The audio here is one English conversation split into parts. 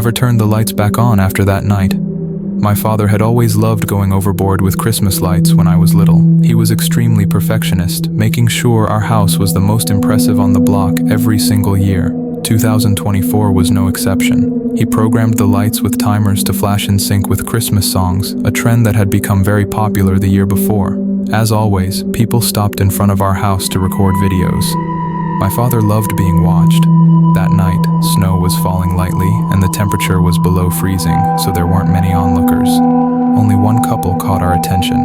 never turned the lights back on after that night. My father had always loved going overboard with Christmas lights when I was little. He was extremely perfectionist, making sure our house was the most impressive on the block every single year. 2024 was no exception. He programmed the lights with timers to flash in sync with Christmas songs, a trend that had become very popular the year before. As always, people stopped in front of our house to record videos. My father loved being watched. That night, snow was falling lightly and the temperature was below freezing, so there weren't many onlookers. Only one couple caught our attention,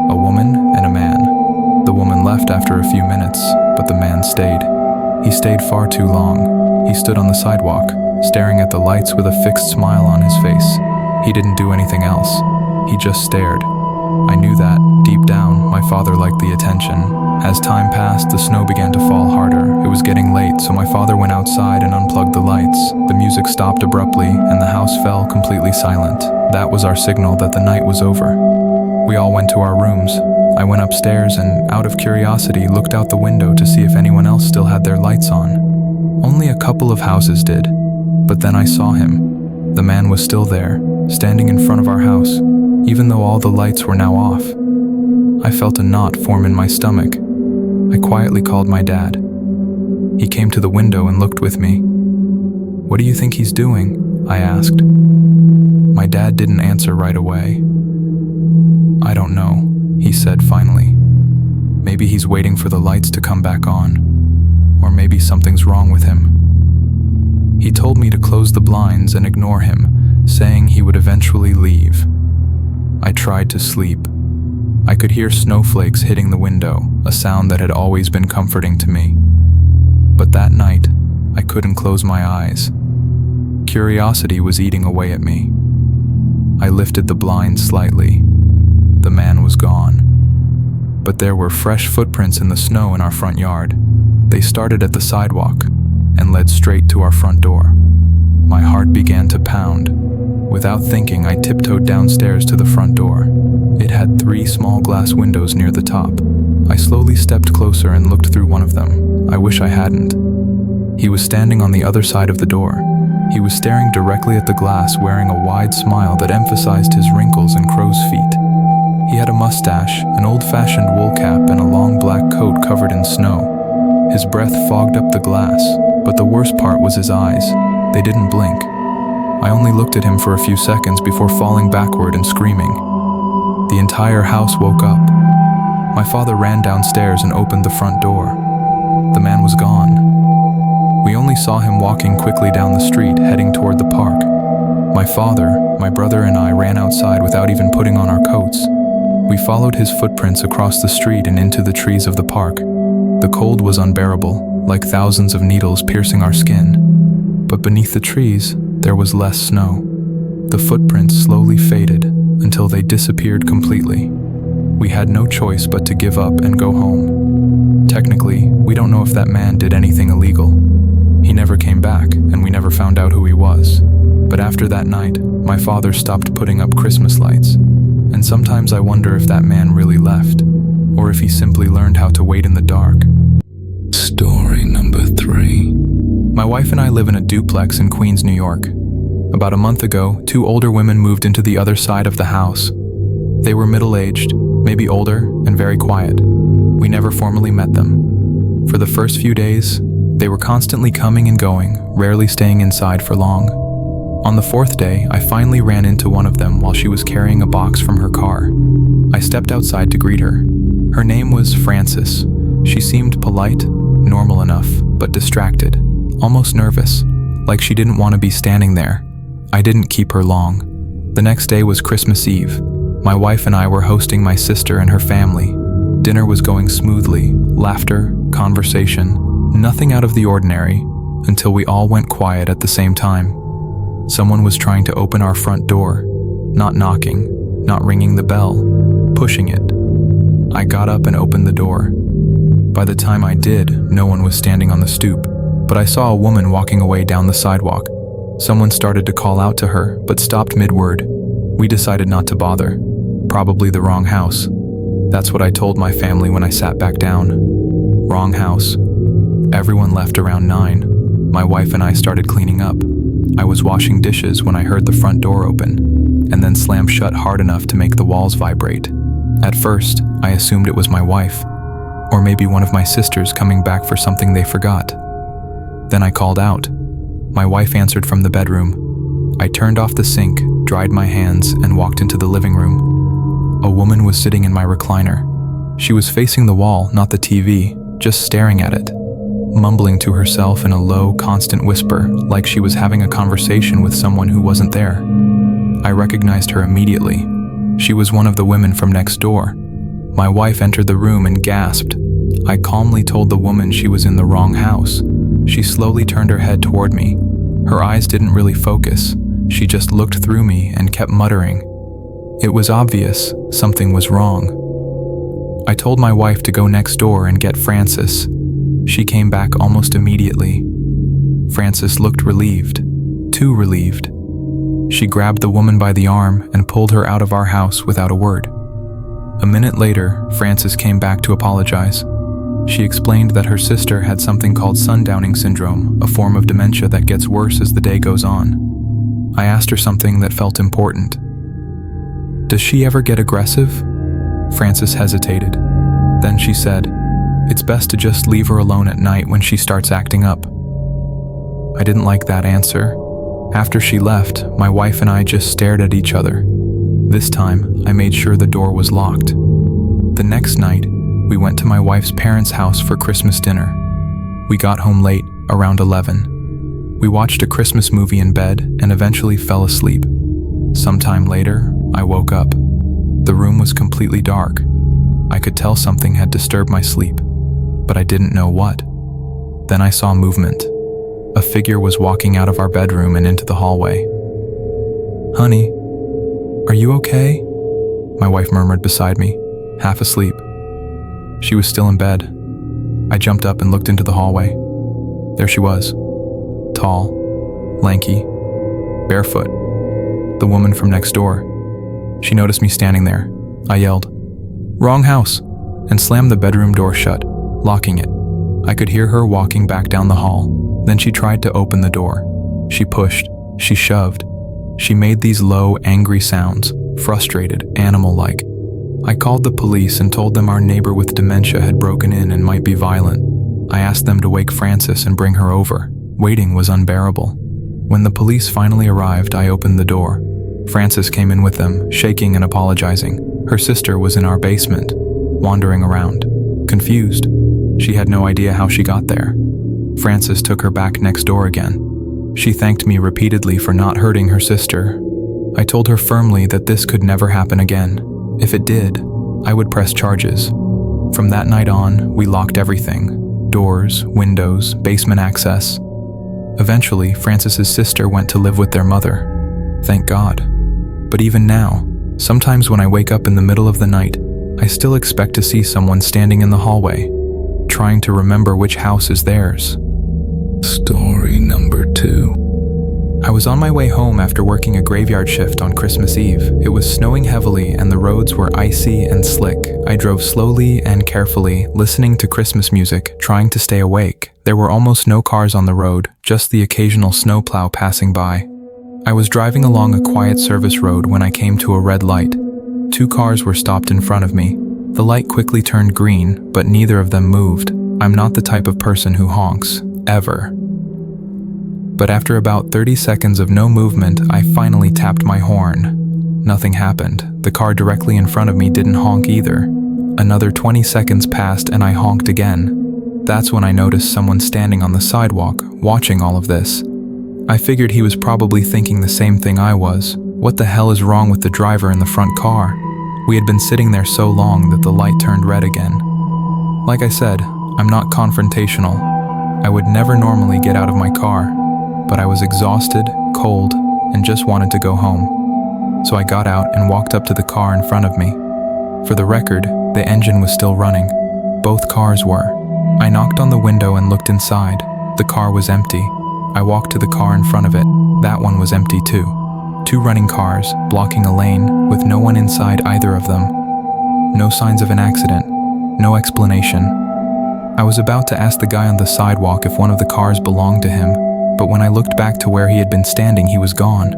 a woman and a man. The woman left after a few minutes, but the man stayed. He stayed far too long. He stood on the sidewalk, staring at the lights with a fixed smile on his face. He didn't do anything else. He just stared. I knew that, deep down, my father liked the attention. As time passed, the snow began to fall harder. It was getting late, so my father went outside and unplugged the lights. The music stopped abruptly, and the house fell completely silent. That was our signal that the night was over. We all went to our rooms. I went upstairs and, out of curiosity, looked out the window to see if anyone else still had their lights on. Only a couple of houses did, but then I saw him. The man was still there, standing in front of our house, even though all the lights were now off. I felt a knot form in my stomach. I quietly called my dad. He came to the window and looked with me. "What do you think he's doing?" I asked. My dad didn't answer right away. "I don't know," he said finally. "Maybe he's waiting for the lights to come back on. Or maybe something's wrong with him." He told me to close the blinds and ignore him, saying he would eventually leave. I tried to sleep. I could hear snowflakes hitting the window, a sound that had always been comforting to me. But that night, I couldn't close my eyes. Curiosity was eating away at me. I lifted the blinds slightly. The man was gone. But there were fresh footprints in the snow in our front yard. They started at the sidewalk and led straight to our front door. My heart began to pound. Without thinking, I tiptoed downstairs to the front door. It had 3 small glass windows near the top. I slowly stepped closer and looked through one of them. I wish I hadn't. He was standing on the other side of the door. He was staring directly at the glass, wearing a wide smile that emphasized his wrinkles and crow's feet. He had a mustache, an old-fashioned wool cap, and a long black coat covered in snow. His breath fogged up the glass, but the worst part was his eyes. They didn't blink. I only looked at him for a few seconds before falling backward and screaming. The entire house woke up. My father ran downstairs and opened the front door. The man was gone. We only saw him walking quickly down the street, heading toward the park. My father, my brother, and I ran outside without even putting on our coats. We followed his footprints across the street and into the trees of the park. The cold was unbearable, like thousands of needles piercing our skin. But beneath the trees, there was less snow. The footprints slowly faded until they disappeared completely. We had no choice but to give up and go home. Technically, we don't know if that man did anything illegal. He never came back, and we never found out who he was. But after that night, my father stopped putting up Christmas lights. And sometimes I wonder if that man really left, or if he simply learned how to wait in the dark. Story number 3. My wife and I live in a duplex in Queens, New York. About a month ago, 2 older women moved into the other side of the house. They were middle-aged, maybe older, and very quiet. We never formally met them. For the first few days, they were constantly coming and going, rarely staying inside for long. On the 4th day, I finally ran into one of them while she was carrying a box from her car. I stepped outside to greet her. Her name was Frances. She seemed polite, normal enough, but distracted, almost nervous, like she didn't want to be standing there. I didn't keep her long. The next day was Christmas Eve. My wife and I were hosting my sister and her family. Dinner was going smoothly, laughter, conversation, nothing out of the ordinary, until we all went quiet at the same time. Someone was trying to open our front door, not knocking, not ringing the bell, pushing it. I got up and opened the door. By the time I did, no one was standing on the stoop, but I saw a woman walking away down the sidewalk. Someone started to call out to her, but stopped mid-word. We decided not to bother. Probably the wrong house. That's what I told my family when I sat back down. Wrong house. Everyone left around 9. My wife and I started cleaning up. I was washing dishes when I heard the front door open, and then slam shut hard enough to make the walls vibrate. At first, I assumed it was my wife, or maybe one of my sisters coming back for something they forgot. Then I called out. My wife answered from the bedroom. I turned off the sink, dried my hands, and walked into the living room. A woman was sitting in my recliner. She was facing the wall, not the TV, just staring at it, mumbling to herself in a low, constant whisper, like she was having a conversation with someone who wasn't there. I recognized her immediately. She was one of the women from next door. My wife entered the room and gasped. I calmly told the woman she was in the wrong house. She slowly turned her head toward me. Her eyes didn't really focus. She just looked through me and kept muttering. It was obvious something was wrong. I told my wife to go next door and get Frances. She came back almost immediately. Frances looked relieved, too relieved. She grabbed the woman by the arm and pulled her out of our house without a word. A minute later, Frances came back to apologize. She explained that her sister had something called sundowning syndrome, a form of dementia that gets worse as the day goes on. I asked her something that felt important. Does she ever get aggressive? Frances hesitated. Then she said, "It's best to just leave her alone at night when she starts acting up." I didn't like that answer. After she left, my wife and I just stared at each other. This time, I made sure the door was locked. The next night, we went to my wife's parents' house for Christmas dinner. We got home late, around 11. We watched a Christmas movie in bed and eventually fell asleep. Sometime later, I woke up. The room was completely dark. I could tell something had disturbed my sleep, but I didn't know what. Then I saw movement. A figure was walking out of our bedroom and into the hallway. "Honey, are you okay?" My wife murmured beside me, half asleep. She was still in bed. I jumped up and looked into the hallway. There she was. Tall, lanky, barefoot. The woman from next door. She noticed me standing there. I yelled, "Wrong house," and slammed the bedroom door shut, locking it. I could hear her walking back down the hall. Then she tried to open the door. She pushed, she shoved. She made these low, angry sounds, frustrated, animal-like. I called the police and told them our neighbor with dementia had broken in and might be violent. I asked them to wake Frances and bring her over. Waiting was unbearable. When the police finally arrived, I opened the door. Frances came in with them, shaking and apologizing. Her sister was in our basement, wandering around, confused. She had no idea how she got there. Frances took her back next door again. She thanked me repeatedly for not hurting her sister. I told her firmly that this could never happen again. If it did, I would press charges. From that night on, we locked everything: doors, windows, basement access. Eventually, Frances's sister went to live with their mother. Thank God. But even now, sometimes when I wake up in the middle of the night, I still expect to see someone standing in the hallway, trying to remember which house is theirs. Story number 2. I was on my way home after working a graveyard shift on Christmas Eve. It was snowing heavily and the roads were icy and slick. I drove slowly and carefully, listening to Christmas music, trying to stay awake. There were almost no cars on the road, just the occasional snowplow passing by. I was driving along a quiet service road when I came to a red light. 2 cars were stopped in front of me. The light quickly turned green, but neither of them moved. I'm not the type of person who honks, ever. But after about 30 seconds of no movement, I finally tapped my horn. Nothing happened. The car directly in front of me didn't honk either. Another 20 seconds passed and I honked again. That's when I noticed someone standing on the sidewalk, watching all of this. I figured he was probably thinking the same thing I was. What the hell is wrong with the driver in the front car? We had been sitting there so long that the light turned red again. Like I said, I'm not confrontational. I would never normally get out of my car, but I was exhausted, cold, and just wanted to go home. So I got out and walked up to the car in front of me. For the record, the engine was still running. Both cars were. I knocked on the window and looked inside. The car was empty. I walked to the car in front of it. That one was empty too. 2 running cars, blocking a lane, with no one inside either of them. No signs of an accident. No explanation. I was about to ask the guy on the sidewalk if one of the cars belonged to him, but when I looked back to where he had been standing, he was gone.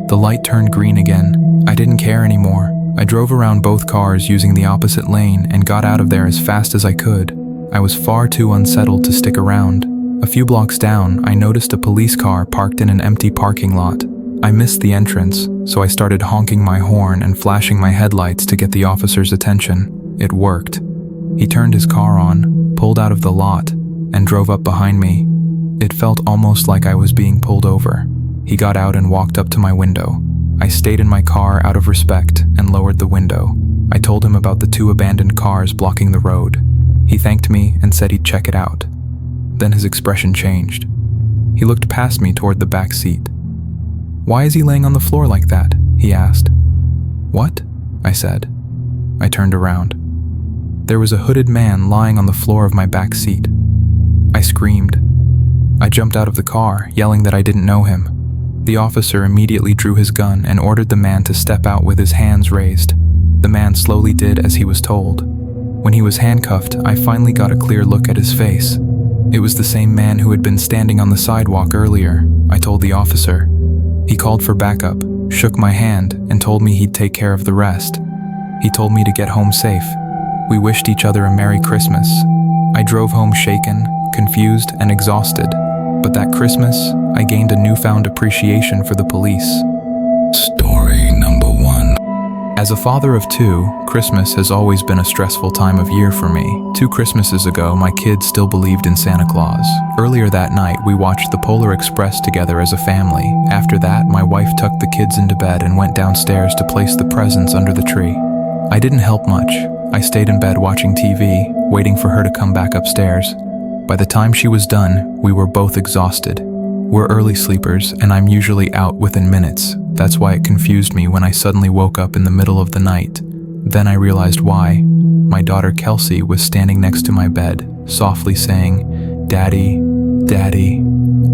The light turned green again. I didn't care anymore. I drove around both cars using the opposite lane and got out of there as fast as I could. I was far too unsettled to stick around. A few blocks down, I noticed a police car parked in an empty parking lot. I missed the entrance, so I started honking my horn and flashing my headlights to get the officer's attention. It worked. He turned his car on, pulled out of the lot, and drove up behind me. It felt almost like I was being pulled over. He got out and walked up to my window. I stayed in my car out of respect and lowered the window. I told him about the 2 abandoned cars blocking the road. He thanked me and said he'd check it out. Then his expression changed. He looked past me toward the back seat. "Why is he laying on the floor like that?" he asked. "What?" I said. I turned around. There was a hooded man lying on the floor of my back seat. I screamed. I jumped out of the car, yelling that I didn't know him. The officer immediately drew his gun and ordered the man to step out with his hands raised. The man slowly did as he was told. When he was handcuffed, I finally got a clear look at his face. It was the same man who had been standing on the sidewalk earlier, I told the officer. He called for backup, shook my hand, and told me he'd take care of the rest. He told me to get home safe. We wished each other a Merry Christmas. I drove home shaken, confused, and exhausted. But that Christmas, I gained a newfound appreciation for the police. Story number 1. As a father of 2, Christmas has always been a stressful time of year for me. 2 Christmases ago, my kids still believed in Santa Claus. Earlier that night, we watched the Polar Express together as a family. After that, my wife tucked the kids into bed and went downstairs to place the presents under the tree. I didn't help much. I stayed in bed watching TV, waiting for her to come back upstairs. By the time she was done, we were both exhausted. We're early sleepers, and I'm usually out within minutes. That's why it confused me when I suddenly woke up in the middle of the night. Then I realized why. My daughter Kelsey was standing next to my bed, softly saying, "Daddy, Daddy."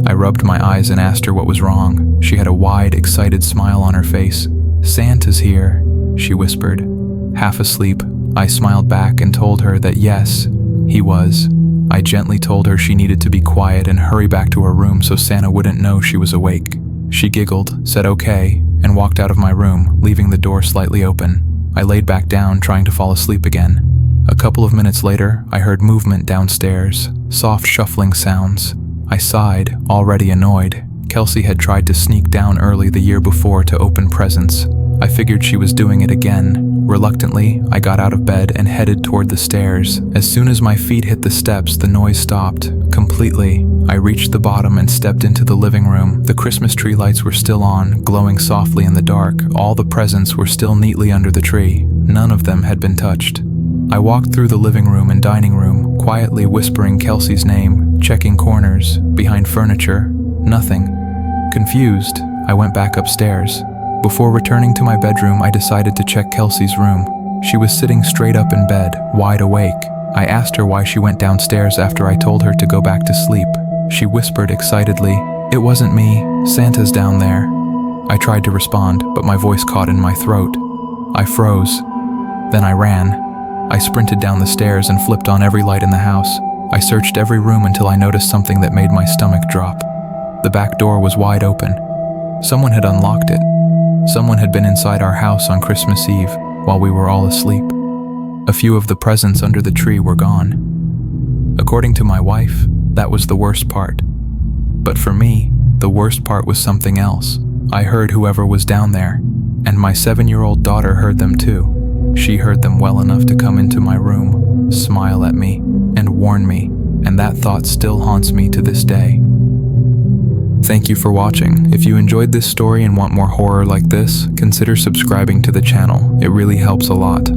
I rubbed my eyes and asked her what was wrong. She had a wide, excited smile on her face. "Santa's here," she whispered. Half asleep, I smiled back and told her that yes, he was. I gently told her she needed to be quiet and hurry back to her room so Santa wouldn't know she was awake. She giggled, said okay, and walked out of my room, leaving the door slightly open. I laid back down, trying to fall asleep again. A couple of minutes later, I heard movement downstairs, soft shuffling sounds. I sighed, already annoyed. Kelsey had tried to sneak down early the year before to open presents. I figured she was doing it again. Reluctantly, I got out of bed and headed toward the stairs. As soon as my feet hit the steps, the noise stopped, completely. I reached the bottom and stepped into the living room. The Christmas tree lights were still on, glowing softly in the dark. All the presents were still neatly under the tree. None of them had been touched. I walked through the living room and dining room, quietly whispering Kelsey's name, checking corners, behind furniture. Nothing. Confused, I went back upstairs. Before returning to my bedroom, I decided to check Kelsey's room. She was sitting straight up in bed, wide awake. I asked her why she went downstairs after I told her to go back to sleep. She whispered excitedly, "It wasn't me, Santa's down there." I tried to respond, but my voice caught in my throat. I froze. Then I ran. I sprinted down the stairs and flipped on every light in the house. I searched every room until I noticed something that made my stomach drop. The back door was wide open. Someone had unlocked it. Someone had been inside our house on Christmas Eve while we were all asleep. A few of the presents under the tree were gone. According to my wife, that was the worst part. But for me, the worst part was something else. I heard whoever was down there, and my 7-year-old daughter heard them too. She heard them well enough to come into my room, smile at me, and warn me, and that thought still haunts me to this day. Thank you for watching. If you enjoyed this story and want more horror like this, consider subscribing to the channel. It really helps a lot.